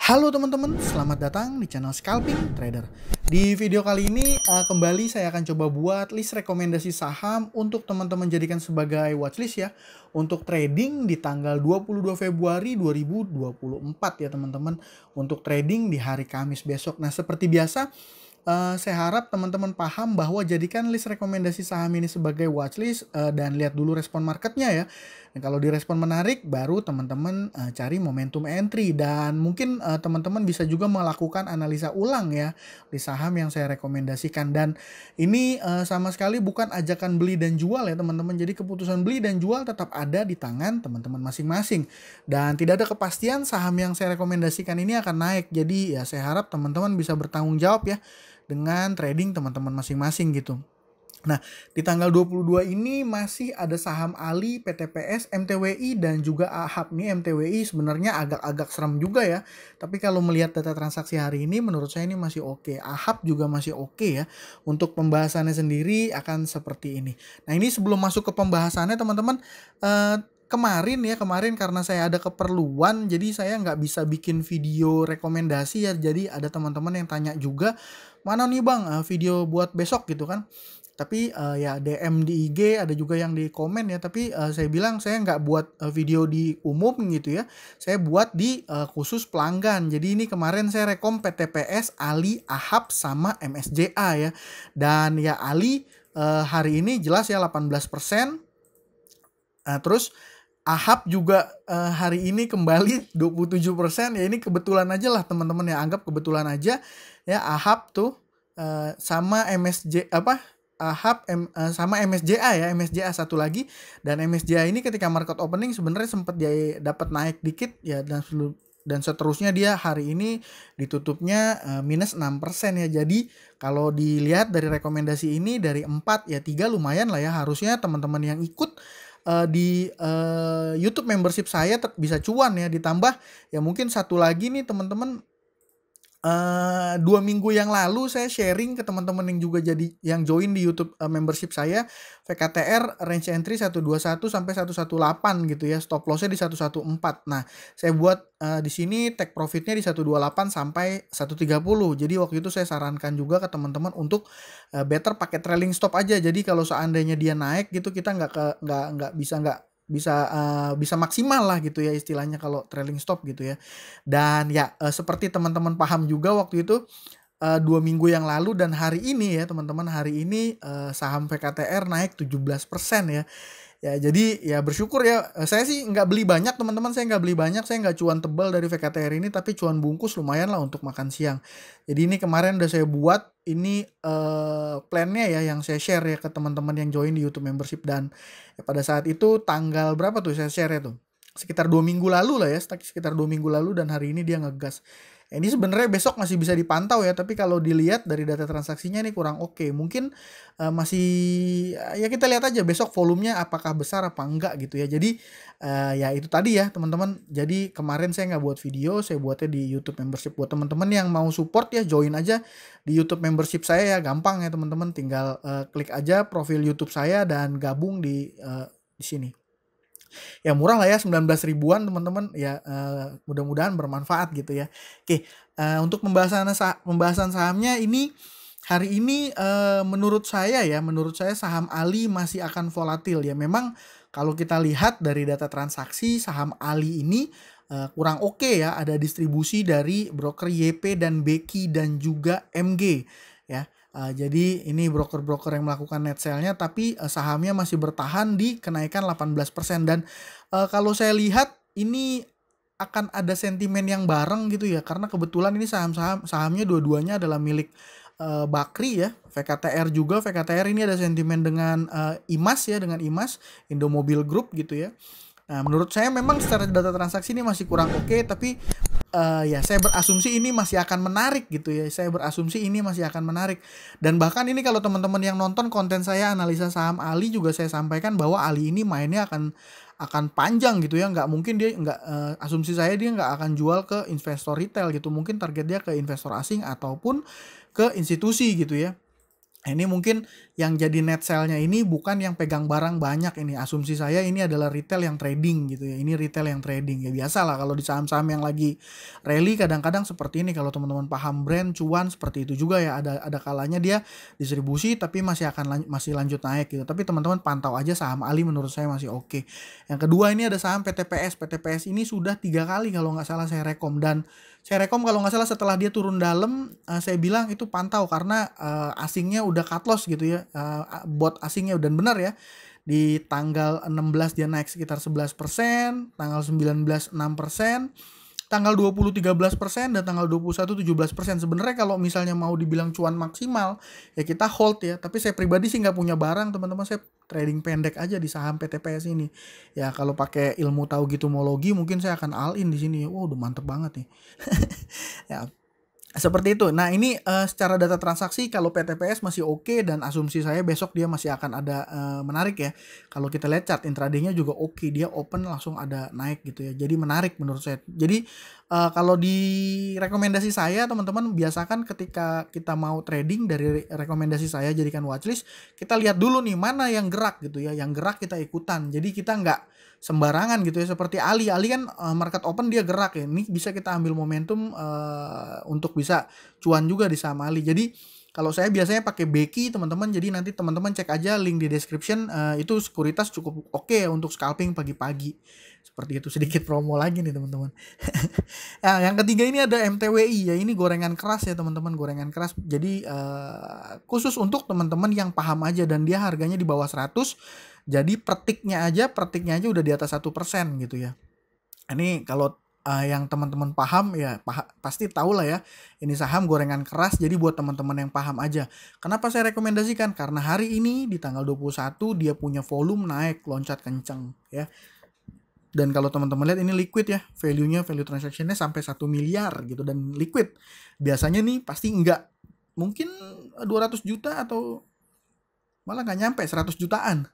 Halo teman-teman, selamat datang di channel Scalping Trader. Di video kali ini kembali saya akan coba buat list rekomendasi saham untuk teman-teman jadikan sebagai watchlist ya. Untuk trading di tanggal 22 Februari 2024 ya teman-teman. Untuk trading di hari Kamis besok. Nah seperti biasa saya harap teman-teman paham bahwa jadikan list rekomendasi saham ini sebagai watchlist dan lihat dulu respon marketnya ya. Dan kalau direspon menarik, baru teman-teman cari momentum entry dan mungkin teman-teman bisa juga melakukan analisa ulang ya di saham yang saya rekomendasikan. Dan ini sama sekali bukan ajakan beli dan jual ya teman-teman. Jadi keputusan beli dan jual tetap ada di tangan teman-teman masing-masing. Dan tidak ada kepastian saham yang saya rekomendasikan ini akan naik. Jadi ya saya harap teman-teman bisa bertanggung jawab ya dengan trading teman-teman masing-masing gitu. Nah, di tanggal 22 ini masih ada saham Ali, PTPS, MTWI, dan juga AHAP. Nih MTWI sebenarnya agak-agak serem juga ya. Tapi kalau melihat data transaksi hari ini menurut saya ini masih oke. AHAP juga masih oke ya. Untuk pembahasannya sendiri akan seperti ini. Nah, ini sebelum masuk ke pembahasannya teman-teman, kemarin karena saya ada keperluan jadi saya nggak bisa bikin video rekomendasi ya. Jadi ada teman-teman yang tanya juga, mana nih bang video buat besok gitu kan. Tapi ya DM di IG, ada juga yang di komen ya. Tapi saya bilang saya nggak buat video di umum gitu ya. Saya buat di khusus pelanggan. Jadi ini kemarin saya rekom PTPS, Ali, AHAP, sama MSJA ya. Dan ya Ali hari ini jelas ya 18%. Terus AHAP juga hari ini kembali 27% ya. Ini kebetulan aja lah teman-teman ya, anggap kebetulan aja ya. AHAP tuh sama AHAP sama MSJA ya, MSJA satu lagi. Dan MSJA ini ketika market opening sebenarnya sempat dia dapat naik dikit ya, dan seterusnya dia hari ini ditutupnya minus 6% ya. Jadi kalau dilihat dari rekomendasi ini dari 4 ya 3 lumayan lah ya. Harusnya teman-teman yang ikut di YouTube membership saya bisa cuan ya. Ditambah ya mungkin satu lagi nih teman-teman, 2 minggu yang lalu saya sharing ke teman-teman yang juga yang join di YouTube membership saya, VKTR range entry 121 sampai 118 gitu ya, stop lossnya di 114. Nah, saya buat di sini take profitnya di 128 sampai 130. Jadi waktu itu saya sarankan juga ke teman-teman untuk better pakai trailing stop aja. Jadi kalau seandainya dia naik gitu kita nggak bisa maksimal lah gitu ya istilahnya kalau trailing stop gitu ya. Dan ya seperti teman-teman paham juga waktu itu 2 minggu yang lalu dan hari ini ya teman-teman, hari ini saham VKTR naik 17% ya. Ya jadi ya bersyukur ya, saya sih nggak beli banyak teman-teman, saya nggak beli banyak, saya nggak cuan tebal dari VKTR ini, tapi cuan bungkus lumayan lah untuk makan siang. Jadi ini kemarin udah saya buat ini plannya ya yang saya share ya ke teman-teman yang join di YouTube membership. Dan ya, pada saat itu tanggal berapa tuh saya share ya tuh? Sekitar 2 minggu lalu lah ya, sekitar 2 minggu lalu, dan hari ini dia ngegas. Ini sebenarnya besok masih bisa dipantau ya, tapi kalau dilihat dari data transaksinya ini kurang oke. Mungkin masih ya kita lihat aja besok volumenya apakah besar apa enggak gitu ya. Jadi ya itu tadi ya teman-teman. Jadi kemarin saya nggak buat video, saya buatnya di YouTube membership. Buat teman-teman yang mau support ya join aja di YouTube membership saya ya, gampang ya teman-teman. Tinggal klik aja profil YouTube saya dan gabung di sini. Ya murah lah ya, 19 ribuan teman-teman ya, mudah-mudahan bermanfaat gitu ya. Oke, untuk pembahasan sahamnya ini hari ini menurut saya saham Ali masih akan volatil ya. Memang kalau kita lihat dari data transaksi saham Ali ini kurang oke ya, ada distribusi dari broker YP dan Beki dan juga MG ya. Jadi ini broker-broker yang melakukan net sale-nya, tapi sahamnya masih bertahan di kenaikan 18%. Dan kalau saya lihat ini akan ada sentimen yang bareng gitu ya, karena kebetulan ini sahamnya dua-duanya adalah milik Bakri ya, VKTR juga. VKTR ini ada sentimen dengan IMAS ya, dengan IMAS, Indomobil Group gitu ya. Nah, menurut saya memang secara data transaksi ini masih kurang oke, tapi ya saya berasumsi ini masih akan menarik gitu ya. Saya berasumsi ini masih akan menarik. Dan bahkan ini kalau teman-teman yang nonton konten saya analisa saham Ali juga saya sampaikan bahwa Ali ini mainnya akan panjang gitu ya. Nggak mungkin dia asumsi saya dia nggak akan jual ke investor retail gitu. Mungkin target dia ke investor asing ataupun ke institusi gitu ya. Ini mungkin yang jadi net sell-nya ini bukan yang pegang barang banyak ini. Asumsi saya ini adalah retail yang trading gitu ya. Ini retail yang trading. Ya biasa lah kalau di saham-saham yang lagi rally kadang-kadang seperti ini. Kalau teman-teman paham brand cuan seperti itu juga ya. Ada kalanya dia distribusi tapi masih lanjut naik gitu. Tapi teman-teman pantau aja saham Ali, menurut saya masih oke. Yang kedua ini ada saham PTPS. PTPS ini sudah 3 kali kalau nggak salah saya rekom, dan saya rekom kalau nggak salah setelah dia turun dalam, saya bilang itu pantau karena asingnya udah cut loss gitu ya, bot asingnya, dan benar ya, di tanggal 16 dia naik sekitar 11%, tanggal 19 6%, tanggal 20 13%, dan tanggal 21 17%. Sebenarnya kalau misalnya mau dibilang cuan maksimal ya kita hold ya, tapi saya pribadi sih nggak punya barang teman-teman, saya trading pendek aja di saham PTPS ini. Ya kalau pakai ilmu tahu gitumologi mungkin saya akan all in di sini. Wow, udah mantep banget nih. Ya, seperti itu. Nah ini secara data transaksi kalau PTPS masih oke, dan asumsi saya besok dia masih akan ada menarik ya. Kalau kita lihat chart intraday-nya juga oke, dia open langsung ada naik gitu ya. Jadi menarik menurut saya. Jadi kalau di rekomendasi saya teman-teman, biasakan ketika kita mau trading dari rekomendasi saya jadikan watchlist, kita lihat dulu nih mana yang gerak gitu ya. Yang gerak kita ikutan. Jadi kita nggak sembarangan gitu ya, seperti Ali kan market open dia gerak ya, ini bisa kita ambil momentum untuk bisa cuan juga di saham Ali. Jadi kalau saya biasanya pakai Beki teman-teman, jadi nanti teman-teman cek aja link di description, itu sekuritas cukup oke ya untuk scalping pagi-pagi. Seperti itu, sedikit promo lagi nih teman-teman. Nah, yang ketiga ini ada MTWI ya, ini gorengan keras ya teman-teman, gorengan keras. Jadi khusus untuk teman-teman yang paham aja, dan dia harganya di bawah 100. Jadi petiknya aja udah di atas 1% gitu ya. Ini kalau yang teman-teman paham ya pasti tahu lah ya. Ini saham gorengan keras, jadi buat teman-teman yang paham aja. Kenapa saya rekomendasikan? Karena hari ini di tanggal 21 dia punya volume naik loncat kenceng ya. Dan kalau teman-teman lihat ini liquid ya, value transaction-nya sampai 1 miliar gitu, dan liquid. Biasanya nih pasti enggak, mungkin 200 juta atau malah nggak nyampe 100 jutaan.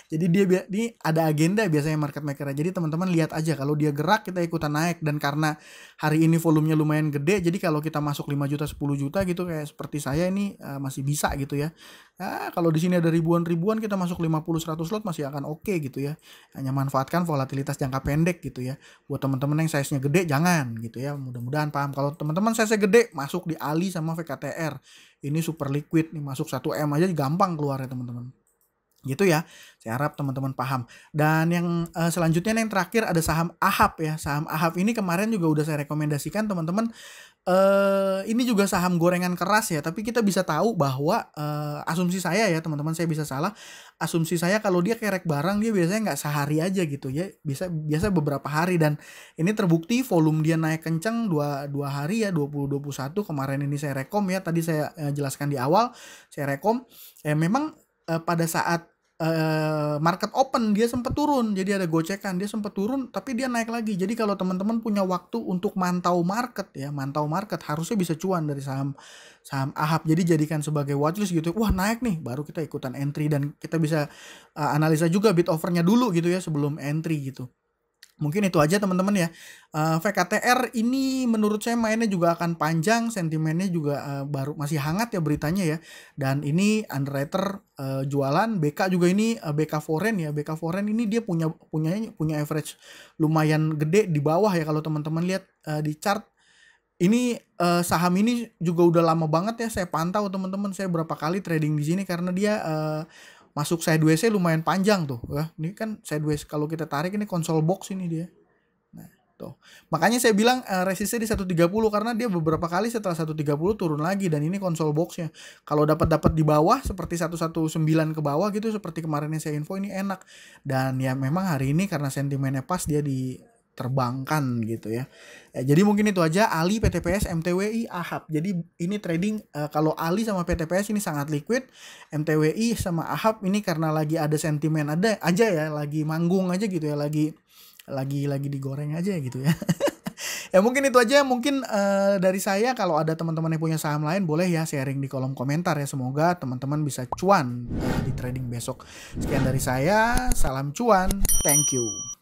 Jadi dia ini ada agenda biasanya market maker. Jadi teman-teman lihat aja, kalau dia gerak kita ikutan naik, dan karena hari ini volumenya lumayan gede, jadi kalau kita masuk 5 juta 10 juta gitu kayak seperti saya ini masih bisa gitu ya. Nah, kalau di sini ada ribuan kita masuk 50 100 lot masih akan oke gitu ya. Hanya manfaatkan volatilitas jangka pendek gitu ya. Buat teman-teman yang size-nya gede jangan gitu ya. Mudah-mudahan paham. Kalau teman-teman size-nya gede masuk di Ali sama VKTR. Ini super liquid nih, masuk 1M aja gampang keluarnya teman-teman. Gitu ya, saya harap teman-teman paham. Dan yang selanjutnya yang terakhir ada saham AHAP ya. Saham AHAP ini kemarin juga udah saya rekomendasikan teman-teman. Ini juga saham gorengan keras ya, tapi kita bisa tahu bahwa asumsi saya ya teman-teman, saya bisa salah. Asumsi saya kalau dia kerek barang dia biasanya nggak sehari aja gitu ya, biasa beberapa hari, dan ini terbukti volume dia naik kenceng dua hari ya, 20-21 kemarin ini saya rekom ya. Tadi saya jelaskan di awal, saya rekom memang pada saat market open dia sempat turun, jadi ada gocekan, dia sempat turun tapi dia naik lagi. Jadi kalau teman-teman punya waktu untuk mantau market ya, harusnya bisa cuan dari saham AHAP. Jadi jadikan sebagai watchlist gitu. Wah naik nih, baru kita ikutan entry, dan kita bisa analisa juga bid overnya dulu gitu ya sebelum entry gitu. Mungkin itu aja teman-teman ya. VKTR ini menurut saya mainnya juga akan panjang, sentimennya juga baru masih hangat ya beritanya ya. Dan ini underwriter jualan, BK juga ini BK Foreign ya. BK Foreign ini dia punya average lumayan gede di bawah ya, kalau teman-teman lihat di chart. Ini saham ini juga udah lama banget ya saya pantau teman-teman. Saya berapa kali trading di sini karena dia masuk sideways-nya lumayan panjang tuh ya. Ini kan sideways, kalau kita tarik ini console box ini dia. Nah, tuh. Makanya saya bilang resistnya di 130 karena dia beberapa kali setelah 130 turun lagi, dan ini console box-nya. Kalau dapat di bawah seperti 119 ke bawah gitu seperti kemarin yang saya info, ini enak. Dan ya memang hari ini karena sentimennya pas dia diterbangkan gitu ya. Jadi mungkin itu aja, Ali, PTPS, MTWI, AHAP. Jadi ini trading kalau Ali sama PTPS ini sangat liquid, MTWI sama AHAP ini karena lagi ada sentimen aja ya, lagi manggung aja gitu ya, lagi digoreng aja gitu ya. Ya mungkin itu aja, mungkin dari saya. Kalau ada teman-teman yang punya saham lain boleh ya sharing di kolom komentar ya. Semoga teman-teman bisa cuan di trading besok. Sekian dari saya, salam cuan, thank you.